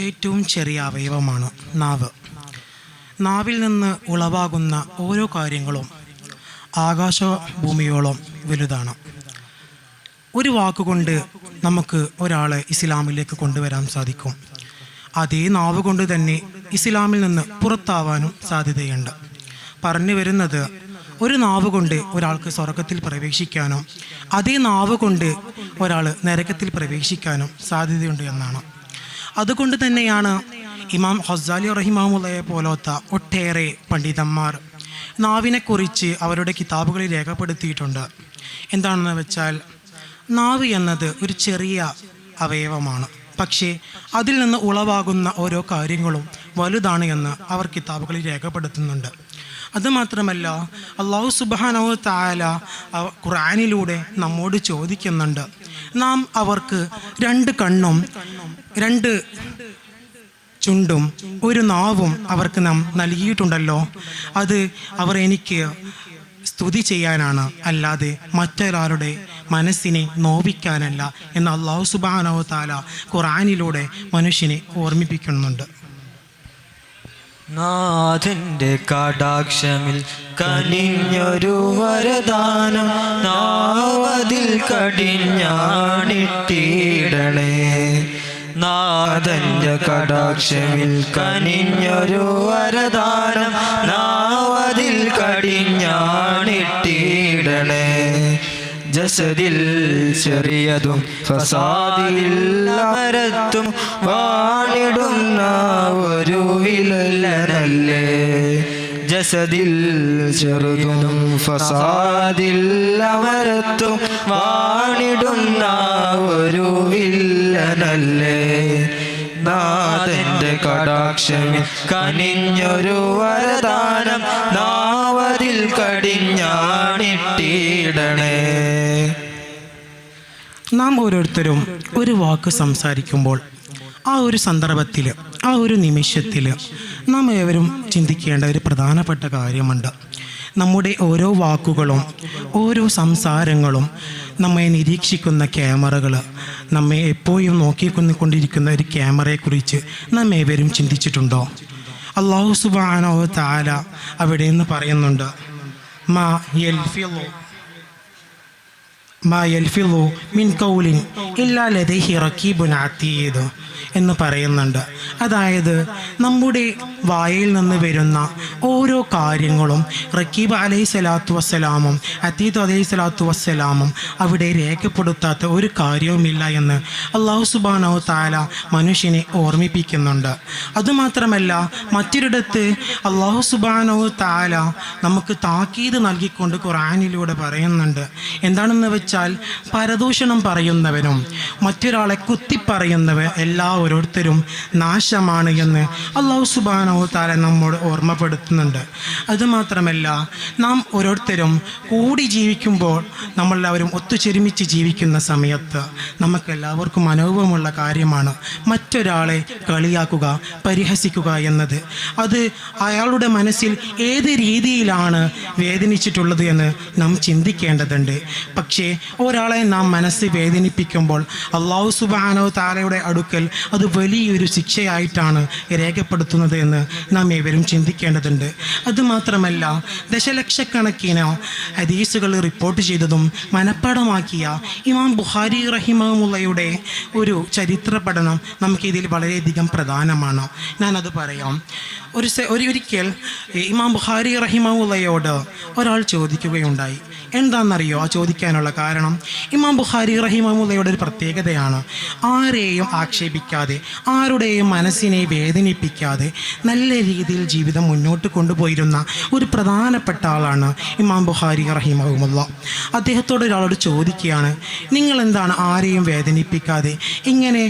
ഏറ്റവും ചെറിയ അവയവമാണ് നാവ്. നാവിൽ നിന്ന് ഉളവാകുന്ന ഓരോ കാര്യങ്ങളും ആകാശഭൂമിയോളം വലുതാണ്. ഒരു വാക്കുകൊണ്ട് നമുക്ക് ഒരാളെ ഇസ്ലാമിലേക്ക് കൊണ്ടുവരാൻ സാധിക്കും. അതേ നാവ് കൊണ്ട് തന്നെ ഇസ്ലാമിൽ നിന്ന് പുറത്താവാനും സാധ്യതയുണ്ട്. പറഞ്ഞു വരുന്നത്, ഒരു നാവ് കൊണ്ട് ഒരാൾക്ക് സ്വർഗത്തിൽ പ്രവേശിക്കാനും അതേ നാവ് കൊണ്ട് ഒരാൾ നരകത്തിൽ പ്രവേശിക്കാനും സാധ്യതയുണ്ട് എന്നാണ്. അതുകൊണ്ട് തന്നെയാണ് ഇമാം ഖസാലി റഹിമഹുള്ളയെ പോലത്തെ ഒട്ടേറെ പണ്ഡിതന്മാർ നാവിനെക്കുറിച്ച് അവരുടെ കിതാബുകളിൽ രേഖപ്പെടുത്തിയിട്ടുണ്ട്. എന്താണെന്ന് വെച്ചാൽ, നാവ് എന്നത് ഒരു ചെറിയ അവയവമാണ്, പക്ഷേ അതിൽ നിന്ന് ഉളവാകുന്ന ഓരോ കാര്യങ്ങളും വലുതാണ് എന്ന് അവർ കിതാബുകളിൽ രേഖപ്പെടുത്തുന്നുണ്ട്. അതുമാത്രമല്ല, അല്ലാഹു സുബ്ഹാനഹു വ തആല ഖുർആനിലൂടെ നമ്മോട് ചോദിക്കുന്നുണ്ട്, നാം അവർക്ക് 2 കണ്ണും 2 ചുണ്ടും 1 നാവും അവർക്ക് നാം നൽകിയിട്ടുണ്ടല്ലോ, അത് അവർ എനിക്ക് സ്തുതി ചെയ്യാനാണ്, അല്ലാതെ മറ്റൊരാളുടെ മനസ്സിനെ നോവിക്കാനല്ല എന്ന് അല്ലാഹു സുബ്ഹാനഹു വ തആല ഖുർആനിലൂടെ മനുഷ്യനെ ഓർമ്മിപ്പിക്കുന്നുണ്ട്. നാഥന്റെ കടാക്ഷമിൽ കനിഞ്ഞൊരു വരദാനം നാവതിൽ കടിഞ്ഞാണിട്ടിടണേ. നാഥന്റെ കടാക്ഷമിൽ കനിഞ്ഞൊരു വരദാനം നാവതിൽ കടിഞ്ഞാണിട്ടിടണേ. ജസദിൽ ചെറിയതും ഫസാദിൽ അമരത്തും വാണിടുന്ന ഒരു വില്ലനല്ലേ. ജസദിൽ ചെറുതും ഫസാദിൽ അമരത്തും വാണിടുന്ന ഒരു വില്ലനല്ലേ. നാഥന്റെ കടാക്ഷമിൽ കനിഞ്ഞൊരു വരദാനം നാവതിൽ കടിഞ്ഞാണിട്ടിടണേ. നാം ഓരോരുത്തരും ഒരു വാക്ക് സംസാരിക്കുമ്പോൾ ആ ഒരു സന്ദർഭത്തിൽ, ആ ഒരു നിമിഷത്തിൽ നാം ഏവരും ചിന്തിക്കേണ്ട ഒരു പ്രധാനപ്പെട്ട കാര്യമുണ്ട്. നമ്മുടെ ഓരോ വാക്കുകളും ഓരോ സംസാരങ്ങളും നമ്മെ നിരീക്ഷിക്കുന്ന ക്യാമറകൾ, നമ്മെ എപ്പോഴും നോക്കിക്കൊണ്ടിരിക്കുന്ന ഒരു ക്യാമറയെക്കുറിച്ച് നാം ഏവരും ചിന്തിച്ചിട്ടുണ്ടോ? അല്ലാഹു സുബ്ഹാനഹു വ തആല അവിടെ നിന്ന് പറയുന്നുണ്ട്, മാ യൽഫിളു മിൻ ഖൗലിൻ ഇല്ലാ ലദൈഹി റഖീബുൻ അതീദ് എന്ന് പറയുന്നുണ്ട്. അതായത് നമ്മുടെ വായിൽ നിന്ന് വരുന്ന ഓരോ കാര്യങ്ങളും റഖീബ് അലൈഹി സ്വലാത്തു വസ്സലാമും അതീദ് അലൈഹി സ്വലാത്തു വസ്സലാമും അവിടെ രേഖപ്പെടുത്താത്ത ഒരു കാര്യവുമില്ല എന്ന് അല്ലാഹു സുബ്ഹാനഹു തആല മനുഷ്യനെ ഓർമ്മിപ്പിക്കുന്നുണ്ട്. അതുമാത്രമല്ല, മറ്റൊരിടത്ത് അല്ലാഹു സുബ്ഹാനഹു തആല നമുക്ക് താക്കീത് നൽകിക്കൊണ്ട് ഖുർആനിലൂടെ പറയുന്നുണ്ട്. എന്താണെന്ന് വെച്ചാൽ, പരദൂഷണം പറയുന്നവരും മറ്റൊരാളെ കുത്തിപ്പറയുന്നവർ ഓരോരുത്തരും നാശമാണ് എന്ന് അല്ലാഹു സുബ്ഹാനഹു തആല നമ്മോട് ഓർമ്മപ്പെടുത്തുന്നുണ്ട്. അതുമാത്രമല്ല, നാം ഓരോരുത്തരും കൂടി ജീവിക്കുമ്പോൾ, നമ്മളെല്ലാവരും ഒത്തുചെരുമിച്ച് ജീവിക്കുന്ന സമയത്ത് നമുക്കെല്ലാവർക്കും അനുഭവമുള്ള കാര്യമാണ് മറ്റൊരാളെ കളിയാക്കുക, പരിഹസിക്കുക എന്നത്. അത് അയാളുടെ മനസ്സിൽ ഏത് രീതിയിലാണ് വേദനിച്ചിട്ടുള്ളത് എന്ന് നാം ചിന്തിക്കേണ്ടതുണ്ട്. പക്ഷേ ഒരാളെ നാം മനസ്സ് വേദനിപ്പിക്കുമ്പോൾ അല്ലാഹു സുബ്ഹാനഹു തആലയുടെ അടുക്കൽ അത് വലിയൊരു ശിക്ഷയായിട്ടാണ് രേഖപ്പെടുത്തുന്നത് എന്ന് നാം ഏവരും ചിന്തിക്കേണ്ടതുണ്ട്. അതുമാത്രമല്ല, ദശലക്ഷക്കണക്കിന് ഹദീസുകൾ റിപ്പോർട്ട് ചെയ്തതും മനഃപ്പാഠമാക്കിയ ഇമാം ബുഖാരി റഹിമഹുള്ളയുടെ ഒരു ചരിത്ര പഠനം നമുക്കിതിൽ വളരെയധികം പ്രധാനമാണ്. ഞാനത് പറയാം. ഒരിക്കൽ ഇമാം ബുഖാരി റഹിമഹുള്ളയോട് ഒരാൾ ചോദിക്കുകയുണ്ടായി. എന്താണെന്നറിയോ ആ ചോദിക്കാനുള്ള കാരണം? ഇമാം ബുഖാരി റഹിമഹുള്ളയുടെ ഒരു പ്രത്യേകതയാണ്, ആരെയും ആക്ഷേപിക്കാതെ, ആരുടെയും മനസ്സിനെ വേദനിപ്പിക്കാതെ നല്ല രീതിയിൽ ജീവിതം മുന്നോട്ട് കൊണ്ടുപോയിരുന്ന ഒരു പ്രധാനപ്പെട്ട ആളാണ് ഇമാം ബുഖാരി റഹിമഹുള്ള. അദ്ദേഹത്തോട് ഒരാളോട് ചോദിക്കുകയാണ്, നിങ്ങൾ എന്താണ് ആരെയും വേദനിപ്പിക്കാതെ ഇങ്ങനെ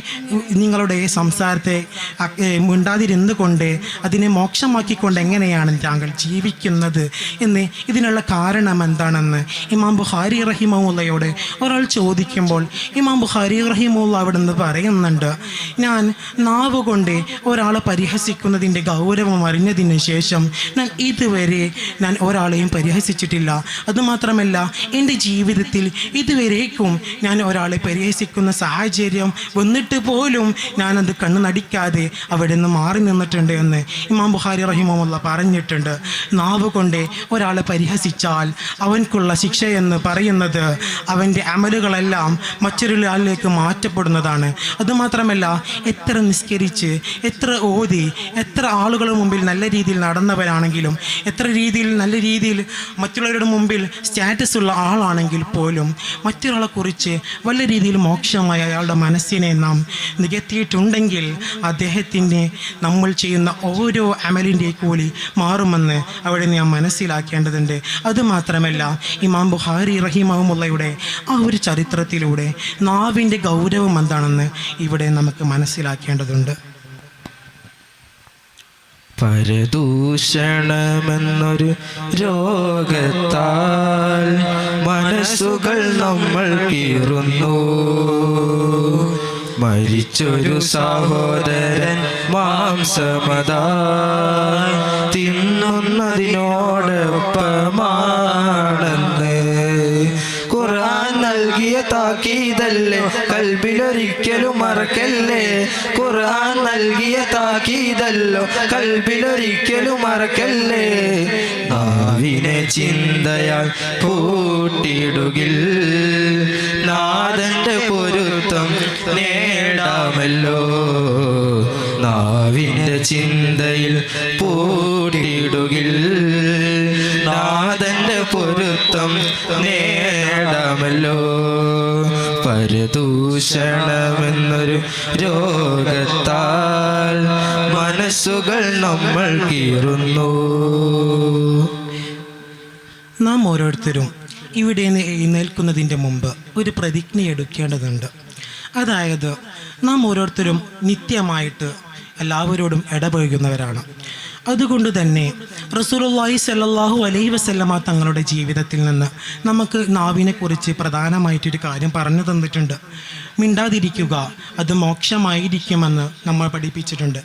നിങ്ങളുടെ സംസാരത്തെ മിണ്ടാതിരുന്നു കൊണ്ട് അതിനെ മോക്ഷമാക്കിക്കൊണ്ട് എങ്ങനെയാണ് താങ്കൾ ജീവിക്കുന്നത് എന്ന്, ഇതിനുള്ള കാരണം എന്താണെന്ന് ഇമാം ബുഖാരി റഹിമഹുള്ള റഹിമഹുള്ളയോട് ഒരാൾ ചോദിക്കുമ്പോൾ ഇമാം ബുഖാരി റഹിമഹുള്ള അവിടെ നിന്ന് പറയുന്നുണ്ട്, ഞാൻ നാവ് കൊണ്ട് ഒരാളെ പരിഹസിക്കുന്നതിൻ്റെ ഗൗരവം അറിഞ്ഞതിന് ശേഷം ഞാൻ ഇതുവരെ ഒരാളെയും പരിഹസിച്ചിട്ടില്ല. അതുമാത്രമല്ല, എൻ്റെ ജീവിതത്തിൽ ഇതുവരേക്കും ഞാൻ ഒരാളെ പരിഹസിക്കുന്ന സാഹചര്യം വന്നിട്ട് പോലും ഞാനത് കണ്ണു നടിക്കാതെ അവിടെ നിന്ന് മാറി നിന്നിട്ടുണ്ട് എന്ന് ഇമാം ബുഖാരി റഹിമഹുള്ള പറഞ്ഞിട്ടുണ്ട്. നാവ് കൊണ്ട് ഒരാളെ പരിഹസിച്ചാൽ അവൻക്കുള്ള ശിക്ഷ എന്ന് പറയുന്നത് അവൻ്റെ അമലുകളെല്ലാം മറ്റൊരാളിലേക്ക് മാറ്റപ്പെടുന്നതാണ്. അതുമാത്രമല്ല, എത്ര നിസ്കരിച്ച്, എത്ര ഓതി, എത്ര ആളുകളുടെ മുമ്പിൽ നല്ല രീതിയിൽ നടന്നവരാണെങ്കിലും, എത്ര നല്ല രീതിയിൽ മറ്റുള്ളവരുടെ മുമ്പിൽ സ്റ്റാറ്റസ് ഉള്ള ആളാണെങ്കിൽ പോലും മറ്റൊരാളെക്കുറിച്ച് വല്ല രീതിയിൽ മോശമായ അയാളുടെ മനസ്സിനെ നാം നികത്തിയിട്ടുണ്ടെങ്കിൽ അദ്ദേഹത്തിൻ്റെ നമ്മൾ ചെയ്യുന്ന ഓരോ അമലിൻ്റെ കൂലി മാറുമെന്ന് അവിടെ നാം മനസ്സിലാക്കേണ്ടതുണ്ട്. അതുമാത്രമല്ല, ഇമാം ബുഖാരി റഹിമഹുള്ളയുടെ ആ ഒരു ചരിത്രത്തിലൂടെ നാവിൻ്റെ ഗൗരവം എന്താണെന്ന് ഇവിടെ നമുക്ക് മനസ്സിലാക്കേണ്ടതുണ്ട്. പരദൂഷണമെന്നൊരു രോഗത്താൽ മനസ്സുകൾ നമ്മൾ കീറുന്നു. മരിച്ചൊരു സഹോദരൻ മാംസമതായി തിന്നുന്നതിനോടൊപ്പമാണെന്ന് ഖുർആൻ നൽകിയ താക്കീതല്ലേ, കൽബിലൊരിക്കലും മറക്കല്ലേ. ഖുർആൻ നൽകിയ താക്കീതല്ലോ, കൽബിലൊരിക്കലും മറക്കല്ലേ. നാവിനെ ചിന്തയാൽ പൂട്ടിയിടുകിൽ നാഥന്റെ പൊരുത്തം നേടാമല്ലോ. നാവിൻ്റെ ചിന്തയിൽ പൂട്ടിയിടുകിൽ നാഥന്റെ പൊരുത്തം നേടാമല്ലോ. പരദൂഷണമെന്നൊരു രോഗത്താൽ മനസ്സുകൾ നമ്മൾ കീറുന്നു. നാം ഓരോരുത്തരും ഇവിടെ നിന്ന് എഴുന്നേൽക്കുന്നതിൻ്റെ മുമ്പ് ഒരു പ്രതിജ്ഞ എടുക്കേണ്ടതുണ്ട്. അതായത്, നാം ഓരോരുത്തരും നിത്യമായിട്ട് എല്ലാവരോടും ഇടപഴകുന്നവരാണ്. അതുകൊണ്ട് തന്നെ റസൂലുള്ളാഹി സ്വല്ലല്ലാഹു അലൈഹി വസല്ലമ തങ്ങളുടെ ജീവിതത്തിൽ നിന്ന് നമുക്ക് നാവിനെക്കുറിച്ച് പ്രധാനമായിട്ടൊരു കാര്യം പറഞ്ഞു തന്നിട്ടുണ്ട്. മിണ്ടാതിരിക്കുക അത് മോക്ഷമായിരിക്കുമെന്ന് നമ്മൾ പഠിപ്പിച്ചിട്ടുണ്ട്.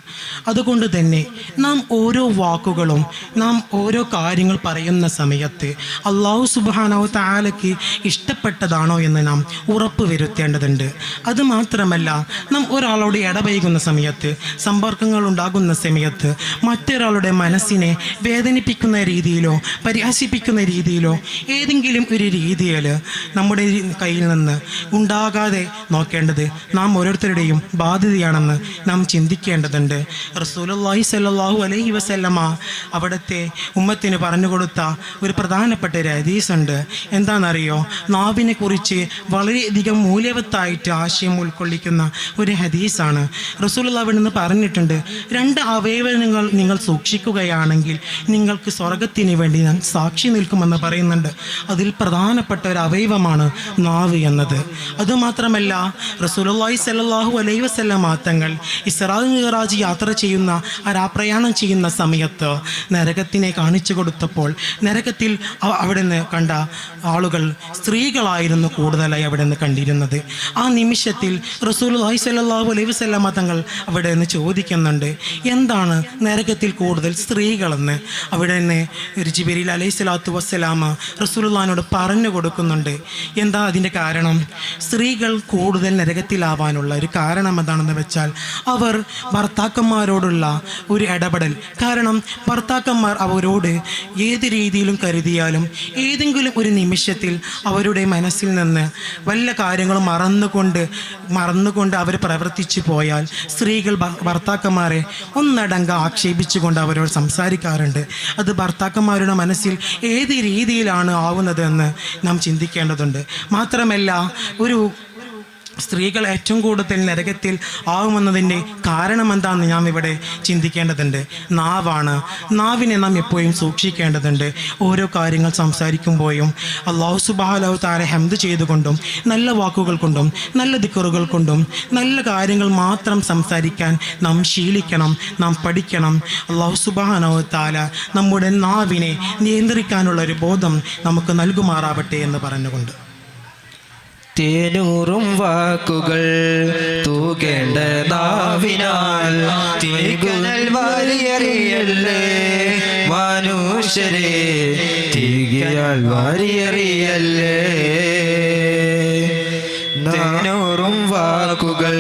അതുകൊണ്ട് തന്നെ നാം ഓരോ വാക്കുകളും, നാം ഓരോ കാര്യങ്ങൾ പറയുന്ന സമയത്ത് അല്ലാഹു സുബ്ഹാനഹു തആലയ്ക്ക് ഇഷ്ടപ്പെട്ടതാണോ എന്ന് നാം ഉറപ്പ് വരുത്തേണ്ടതുണ്ട്. അതുമാത്രമല്ല, നാം ഒരാളോട് ഇടപഴകുന്ന സമയത്ത്, സമ്പർക്കങ്ങൾ ഉണ്ടാകുന്ന സമയത്ത് മറ്റൊരാളുടെ മനസ്സിനെ വേദനിപ്പിക്കുന്ന രീതിയിലോ പരിഹസിപ്പിക്കുന്ന രീതിയിലോ ഏതെങ്കിലും ഒരു രീതിയിൽ നമ്മുടെ കയ്യിൽ നിന്ന് ഉണ്ടാകാതെ നോക്കേണ്ടത് നാം ഓരോരുത്തരുടെയും ബാധ്യതയാണെന്ന് നാം ചിന്തിക്കേണ്ടതുണ്ട്. റസൂലുള്ളാഹി സ്വല്ലല്ലാഹു അലൈഹി വസല്ലമ അവിടുത്തെ ഉമ്മത്തിന് പറഞ്ഞു കൊടുത്ത ഒരു പ്രധാനപ്പെട്ട ഒരു ഹദീസുണ്ട്. എന്താണെന്നറിയോ? നാവിനെ കുറിച്ച് വളരെയധികം മൂല്യവത്തായിട്ട് ആശയം ഉൾക്കൊള്ളിക്കുന്ന ഒരു ഹദീസാണ്. റസൂലുള്ളാഹി അവിടെ നിന്ന് പറഞ്ഞിട്ടുണ്ട്, 2 അവയവങ്ങൾ നിങ്ങൾ സൂക്ഷിക്കുകയാണെങ്കിൽ നിങ്ങൾക്ക് സ്വർഗത്തിന് വേണ്ടി ഞാൻ സാക്ഷി നിൽക്കുമെന്ന് പറയുന്നുണ്ട്. അതിൽ പ്രധാനപ്പെട്ട ഒരു അവയവമാണ് നാവ് എന്നത്. അതുമാത്രമല്ല, റസൂലുള്ളാഹി സ്വല്ലല്ലാഹു അലൈഹി വസല്ലമ തങ്ങൾ ഇസ്രാ മിഅ്റാജ് യാത്ര ചെയ്യുന്ന പ്രയാണം ചെയ്യുന്ന സമയത്ത് നരകത്തിനെ കാണിച്ചു കൊടുത്തപ്പോൾ നരകത്തിൽ അവിടെ നിന്ന് കണ്ട ആളുകൾ സ്ത്രീകളായിരുന്നു കൂടുതലായി അവിടെ നിന്ന് കണ്ടിരുന്നത്. ആ നിമിഷത്തിൽ റസൂലുള്ളാഹി സ്വല്ലല്ലാഹു അലൈഹി വസല്ലമ തങ്ങൾ അവിടെ നിന്ന് ചോദിക്കുന്നുണ്ട്, എന്താണ് നരകത്തിൽ കൂടുതൽ സ്ത്രീകളെന്ന്. അവിടെ നിന്ന് ജിബ്രീൽ അലൈഹി സ്വലാത്തു വസ്സലാമ റസൂലുള്ളാഹിനോട് പറഞ്ഞു കൊടുക്കുന്നുണ്ട്. എന്താ അതിൻ്റെ കാരണം? സ്ത്രീകൾ കൂടുതൽ നരകത്തിലാവാനുള്ള ഒരു കാരണം എന്താണെന്ന് വെച്ചാൽ അവർ ഭർത്താക്കന്മാരോടുള്ള ഒരു ഇടപെടൽ. കാരണം ഭർത്താക്കന്മാർ അവരോട് ഏത് രീതിയിലും കരുതിയാലും ഏതെങ്കിലും ഒരു നിമിഷത്തിൽ അവരുടെ മനസ്സിൽ നിന്ന് വല്ല കാര്യങ്ങളും മറന്നുകൊണ്ട് അവർ പ്രവർത്തിച്ചു പോയാൽ സ്ത്രീകൾ ഭർത്താക്കന്മാരെ ഒന്നടങ്കം ആക്ഷേപിച്ചുകൊണ്ട് അവരോട് സംസാരിക്കാറുണ്ട്. അത് ഭർത്താക്കന്മാരുടെ മനസ്സിൽ ഏത് രീതിയിലാണ് ആവുന്നതെന്ന് നാം ചിന്തിക്കേണ്ടതുണ്ട്. മാത്രമല്ല, ഒരു സ്ത്രീകൾ ഏറ്റവും കൂടുതൽ നരകത്തിൽ ആവുമെന്നതിൻ്റെ കാരണം എന്താണെന്ന് നാം ഇവിടെ ചിന്തിക്കേണ്ടതുണ്ട്. നാവാണ്. നാവിനെ നാം എപ്പോഴും സൂക്ഷിക്കേണ്ടതുണ്ട്. ഓരോ കാര്യങ്ങൾ സംസാരിക്കുമ്പോഴും അല്ലാഹു സുബ്ഹാനഹു തആല ഹംദ് ചെയ്തുകൊണ്ടും നല്ല വാക്കുകൾ കൊണ്ടും നല്ല ദിക്റുകൾ കൊണ്ടും നല്ല കാര്യങ്ങൾ മാത്രം സംസാരിക്കാൻ നാം ശീലിക്കണം, നാം പഠിക്കണം. അല്ലാഹു സുബ്ഹാനഹു തആല നമ്മുടെ നാവിനെ നിയന്ത്രിക്കാനുള്ള ഒരു ബോധം നമുക്ക് നൽകുമാറാവട്ടെ എന്ന് പറഞ്ഞുകൊണ്ട് തേനൂറും വാക്കുകൾ തൂകേണ്ട നാവിനാൽ തീകനൽ വാരിയറിയല്ലേ മനുഷ്യരെ തീകിയാൽ വാരിയറിയല്ലേ തേനൂറും വാക്കുകൾ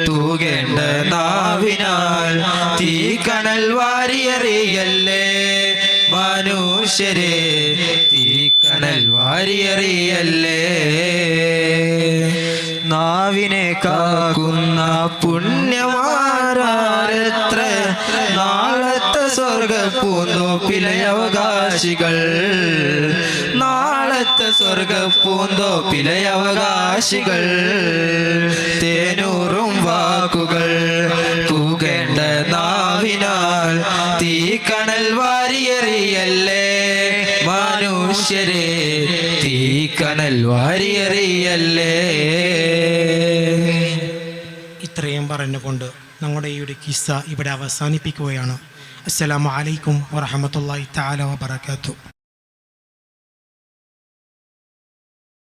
തൂകേണ്ട നാവിനാൽ തീകനൽ വാരിയറിയല്ലേ മനുഷ്യരെ തീക്കനൽ വാരിയറിയല്ലേ നാവിനെ കാക്കുന്ന പുണ്യമാരാരെത്ര നാളത്തെ സ്വർഗപ്പൂന്തോപ്പിലെ അവകാശികൾ നാളത്തെ സ്വർഗപ്പൂന്തോപ്പിലെ അവകാശികൾ തേനൂറും വാക്കുകൾ തൂകേണ്ട നാവിനാൽ തീക്കണൽ വാരിയറിയല്ലേ മനുഷ്യരെ തീക്കണൽ വാരിയറിയല്ലേ. ഇത്രയും പറഞ്ഞുകൊണ്ട് നമ്മുടെ ഈ ഒരു കിസ്സ ഇവിടെ അവസാനിപ്പിക്കുകയാണ്. അസ്സലാമു അലൈക്കും വറഹ്മത്തുള്ളാഹി തആല വബറകാതുഹു.